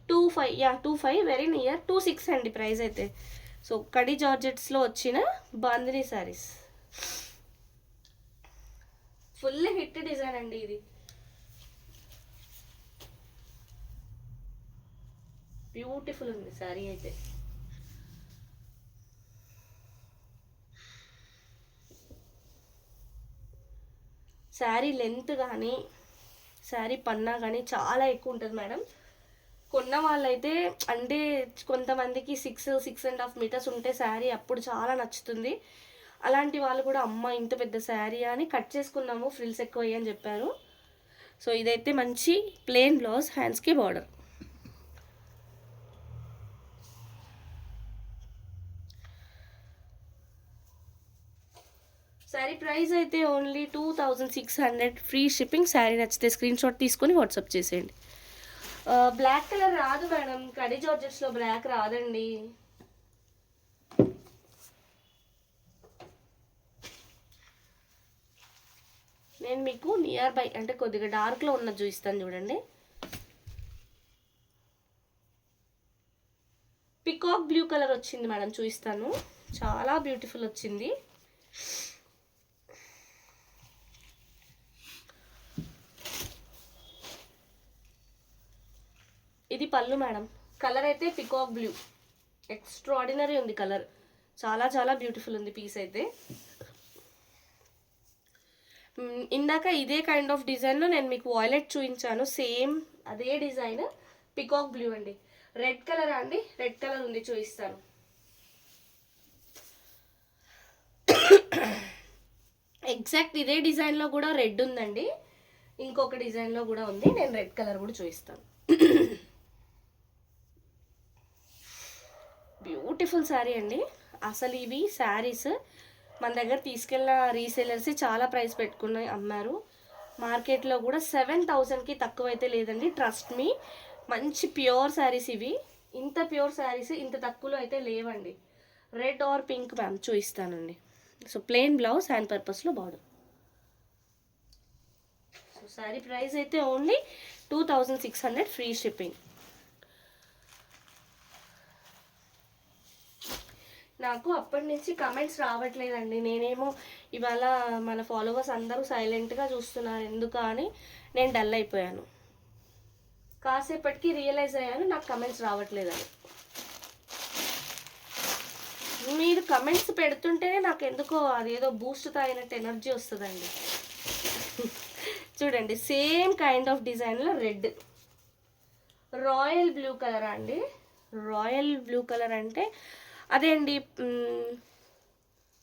25 వెరీ నియర్ 26 అండి ప్రైస్ అయితే. సో కడీ జార్జెట్స్లో వచ్చిన bandhani saris full hit design అండి ఇది. బ్యూటిఫుల్ ఉంది శారీ అయితే. శారీ లెంత్ కానీ శారీ పన్నా కానీ చాలా ఎక్కువ ఉంటుంది మేడం. కొన్న వాళ్ళైతే అంటే కొంతమందికి 6.5 మీటర్స్ ఉంటే శారీ అప్పుడు చాలా నచ్చుతుంది. అలాంటి వాళ్ళు కూడా అమ్మ ఇంత పెద్ద శారీ అని కట్ చేసుకున్నాము, ఫ్రిల్స్ ఎక్కువ అయ్యి అని చెప్పారు. సో ఇదైతే మంచి ప్లెయిన్ బ్లౌజ్, హ్యాండ్స్కి బార్డర్. శారీ ప్రైస్ అయితే ఓన్లీ 2600 ఫ్రీ షిప్పింగ్. శారీ నచ్చితే స్క్రీన్ షాట్ తీసుకొని వాట్సాప్ చేసేయండి. బ్లాక్ కలర్ రాదు మేడం, కడీ జార్జెట్స్లో బ్లాక్ రాదండి. నేను మీకు నియర్ బై అంటే కొద్దిగా డార్క్లో ఉన్నది చూపిస్తాను చూడండి. పికాక్ బ్లూ కలర్ వచ్చింది మేడం, చూపిస్తాను. చాలా బ్యూటిఫుల్ వచ్చింది. ఇది పళ్ళు మేడం. కలర్ అయితే పికాక్ బ్లూ, ఎక్స్ట్రాడినరీ ఉంది కలర్. చాలా చాలా బ్యూటిఫుల్ ఉంది పీస్ అయితే. ఇందాక ఇదే కైండ్ ఆఫ్ డిజైన్లో నేను మీకు వాయిలెట్ చూపించాను, సేమ్ అదే డిజైన్ పికాక్ బ్లూ అండి. రెడ్ కలర్ అండి, రెడ్ కలర్ ఉంది చూపిస్తాను. ఎగ్జాక్ట్ ఇదే డిజైన్లో కూడా రెడ్ ఉందండి, ఇంకొక డిజైన్లో కూడా ఉంది. నేను రెడ్ కలర్ కూడా చూపిస్తాను. బ్యూటిఫుల్ శారీ అండి. అసలు ఇవి శారీస్ మన దగ్గర తీసుకెళ్ళిన రీసేలర్స్ చాలా ప్రైస్ పెట్టుకుని అమ్మారు. మార్కెట్లో కూడా 7000కి తక్కువ అయితే లేదండి, ట్రస్ట్ మీ. మంచి ప్యూర్ శారీస్ ఇవి. ఇంత ప్యూర్ శారీస్ ఇంత తక్కువలో అయితే లేవండి. రెడ్ ఆర్ పింక్ మ్యామ్ చూపిస్తానండి. సో ప్లెయిన్ బ్లౌజ్, హ్యాండ్ పర్పస్లో బార్డర్. సో శారీ ప్రైస్ అయితే ఓన్లీ 2600 ఫ్రీ షిప్పింగ్. నాకు అప్పటి నుంచి కమెంట్స్ రావట్లేదండి. నేనేమో ఇవాళ మన ఫాలోవర్స్ అందరూ సైలెంట్గా చూస్తున్నారు ఎందుకు అని నేను డల్ అయిపోయాను. కాసేపటికి రియలైజ్ అయ్యాను నాకు కమెంట్స్ రావట్లేదని. మీరు కమెంట్స్ పెడుతుంటేనే నాకు ఎందుకో అదేదో బూస్ట్ తాగినట్టు ఎనర్జీ వస్తుందండి. చూడండి సేమ్ కైండ్ ఆఫ్ డిజైన్లో రెడ్, రాయల్ బ్లూ కలర్ అండి. రాయల్ బ్లూ కలర్ అంటే అదే అండి,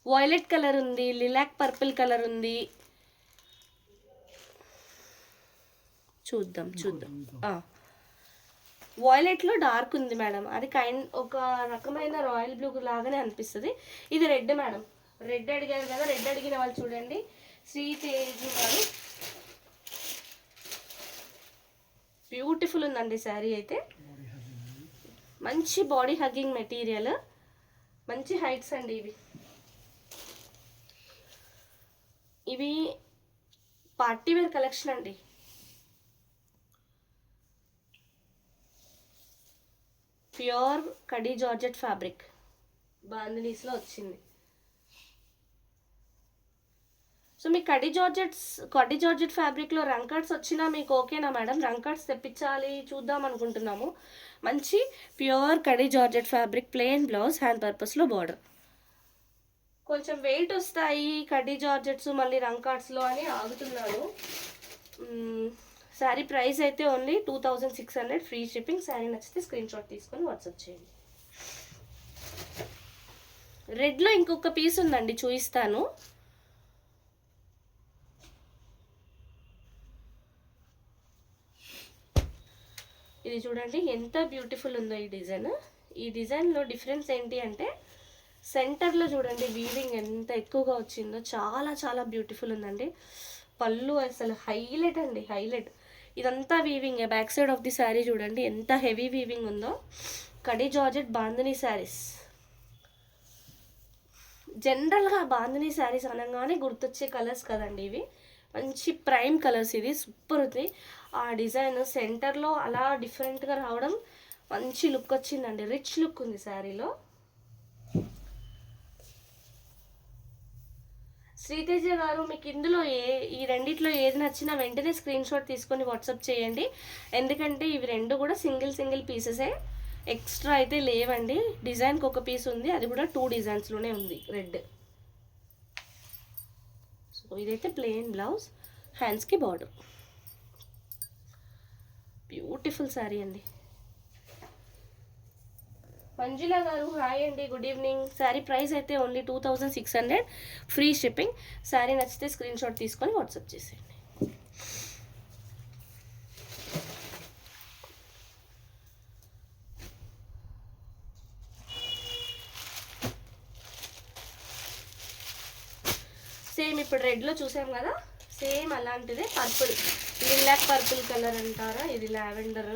వాయిలెట్ కలర్ ఉంది, లిలాక్ పర్పుల్ కలర్ ఉంది. చూద్దాం. వాయిలెట్లో డార్క్ ఉంది మేడం, అది ఒక రకమైన రాయల్ బ్లూ లాగానే అనిపిస్తుంది. ఇది రెడ్ మేడం, రెడ్ అడిగారు కదా, రెడ్ అడిగిన వాళ్ళు చూడండి, శ్రీతేజు గారు. బ్యూటిఫుల్ ఉందండి శారీ అయితే, మంచి బాడీ హగ్గింగ్ మెటీరియల్, మంచి హైట్స్ అండి ఇవి పార్టీ వేర్ కలెక్షన్ అండి. ప్యూర్ కడీ జార్జెట్ ఫ్యాబ్రిక్ బాందినీస్లో వచ్చింది. సో మీకు కడీ జార్జెట్ ఫ్యాబ్రిక్లో రంకర్స్ వచ్చినా మీకు ఓకేనా మేడం? రంకర్స్ తెప్పించాలి చూద్దాం అనుకుంటున్నాము. మంచి ప్యూర్ కడీ georgette fabric, plain blouse, hand పర్పస్లో బార్డర్. కొంచెం వెయిట్ వస్తాయి కడీ జార్జెట్స్ మళ్ళీ రంకార్డ్స్లో అని ఆగుతున్నాను. శారీ ప్రైస్ అయితే ఓన్లీ 2600, ఫ్రీ షిప్పింగ్. శారీ నచ్చితే స్క్రీన్ షాట్ తీసుకొని వాట్సాప్ చేయండి. రెడ్లో ఇంకొక పీస్ ఉందండి, చూపిస్తాను. ఇది చూడండి ఎంత బ్యూటిఫుల్ ఉందో ఈ డిజైన్. ఈ డిజైన్లో డిఫరెన్స్ ఏంటి అంటే సెంటర్లో చూడండి వీవింగ్ ఎంత ఎక్కువగా వచ్చిందో, చాలా చాలా బ్యూటిఫుల్ ఉందండి. పళ్ళు అసలు హైలైట్ అండి, హైలైట్. ఇదంతా weaving. Back side of the sari చూడండి ఎంత హెవీ వీవింగ్ ఉందో. కడీ జార్జెట్ బాందినీ శారీస్, జనరల్గా బాందినీ శారీస్ అనగానే గుర్తొచ్చే కలర్స్ కదండి ఇవి. మంచి ప్రైమ్ కలర్స్, ఇది సూపర్ ఉంది. ఆ డిజైన్ సెంటర్లో అలా డిఫరెంట్గా రావడం మంచి లుక్ వచ్చిందండి, రిచ్ లుక్ ఉంది శారీలో. శ్రీతేజ గారు మీకు ఇందులో ఈ రెండిట్లో ఏది నచ్చినా వెంటనే స్క్రీన్ షాట్ తీసుకొని వాట్సాప్ చేయండి. ఎందుకంటే ఇవి రెండు కూడా సింగిల్ పీసెసే, ఎక్స్ట్రా అయితే లేవండి. డిజైన్కి ఒక పీస్ ఉంది, అది కూడా 2 డిజైన్స్లోనే ఉంది రెడ్. సో ఇదైతే ప్లెయిన్ బ్లౌజ్, హ్యాండ్స్కి బార్డర్. బ్యూటిఫుల్ శారీ అండి. మంజుల గారు హాయ్ అండి, గుడ్ ఈవినింగ్. శారీ ప్రైస్ అయితే ఓన్లీ 2600, ఫ్రీ షిప్పింగ్. శారీ నచ్చితే స్క్రీన్ షాట్ తీసుకొని వాట్సాప్ చేసేయండి. సేమ్ ఇప్పుడు రెడ్లో చూసాం కదా, సేమ్ అలాంటిదే పర్పుల్, లిలాక్ పర్పుల్ కలర్ అంటారా, ఇది లావెండర్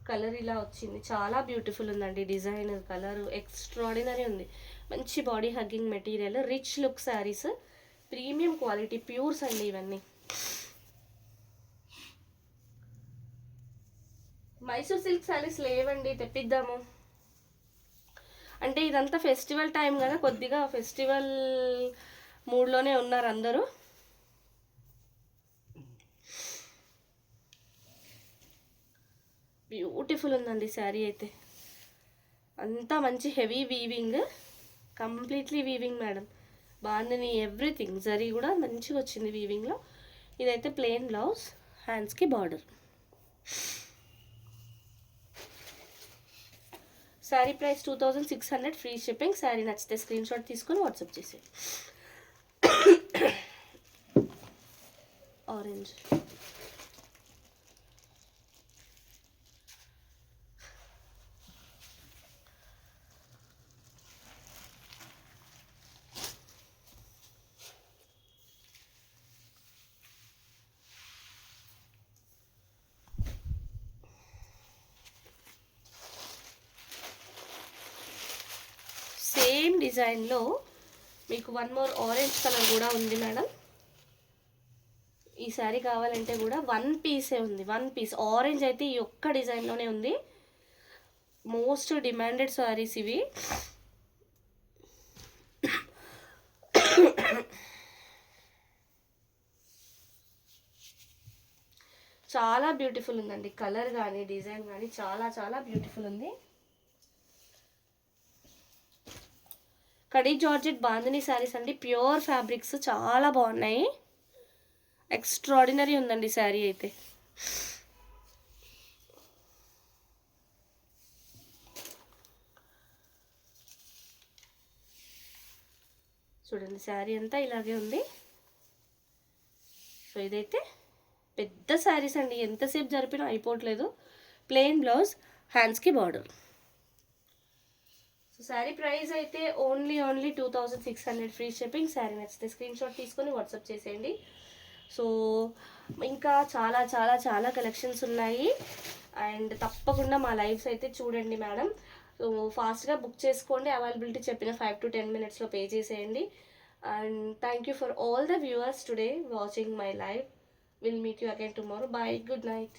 కలర్ ఇలా వచ్చింది. చాలా బ్యూటిఫుల్ ఉందండి డిజైన్, కలర్ ఎక్స్ట్రాడినరీ ఉంది. మంచి body hugging material, rich look saris, premium quality pures అండి ఇవన్నీ. మైసూర్ సిల్క్ శారీస్ లేవండి, తెప్పిద్దాము. అంటే ఇదంతా ఫెస్టివల్ టైం కదా, కొద్దిగా ఫెస్టివల్ మూడ్లోనే ఉన్నారు అందరూ. బ్యూటిఫుల్ ఉందండి శారీ అయితే, అంతా మంచి heavy weaving, completely weaving madam. బాగుంది ఎవ్రీథింగ్, జరీ కూడా మంచిగా వచ్చింది వీవింగ్లో. ఇదైతే ప్లెయిన్ బ్లౌజ్, హ్యాండ్స్కి border. Sari price 2600, free shipping. Sari నచ్చితే స్క్రీన్ షాట్ తీసుకొని వాట్సాప్ చేసేయండి. ఆరెంజ్ సేమ్ డిజైన్లో మీకు వన్ మోర్ ఆరెంజ్ కలర్ కూడా ఉంది మేడం. ఈ శారీ కావాలంటే కూడా 1 పీసే ఉంది, 1 పీస్. ఆరెంజ్ అయితే ఈ ఒక్క డిజైన్లోనే ఉంది. మోస్ట్ డిమాండెడ్ శారీస్ ఇవి. చాలా బ్యూటిఫుల్ ఉందండి, కలర్ కానీ డిజైన్ కానీ చాలా చాలా బ్యూటిఫుల్ ఉంది. కడీ జార్జెట్ బాందినీ శారీస్ అండి, ప్యూర్ ఫ్యాబ్రిక్స్, చాలా బాగున్నాయి. ఎక్స్ట్రాడినరీ ఉందండి శారీ అయితే. చూడండి శారీ అంతా ఇలాగే ఉంది. సో ఇదైతే పెద్ద శారీస్ అండి, ఎంతసేపు జరిపినా అయిపోవట్లేదు. ప్లెయిన్ బ్లౌజ్, హ్యాండ్స్కి బార్డర్. సో శారీ ప్రైస్ అయితే ఓన్లీ 2600 ఫ్రీ షిప్పింగ్. శారీ నచ్చితే స్క్రీన్ షాట్ తీసుకొని వాట్సాప్ చేసేయండి. సో ఇంకా చాలా చాలా చాలా కలెక్షన్స్ ఉన్నాయి. అండ్ తప్పకుండా మా లైవ్స్ అయితే చూడండి మేడం. సో ఫాస్ట్గా బుక్ చేసుకోండి. అవైలబిలిటీ చెప్పిన 5 to 10 minutesలో పే చేసేయండి. And thank you for all the viewers today watching my live. We'll meet you again tomorrow. Bye. Good night.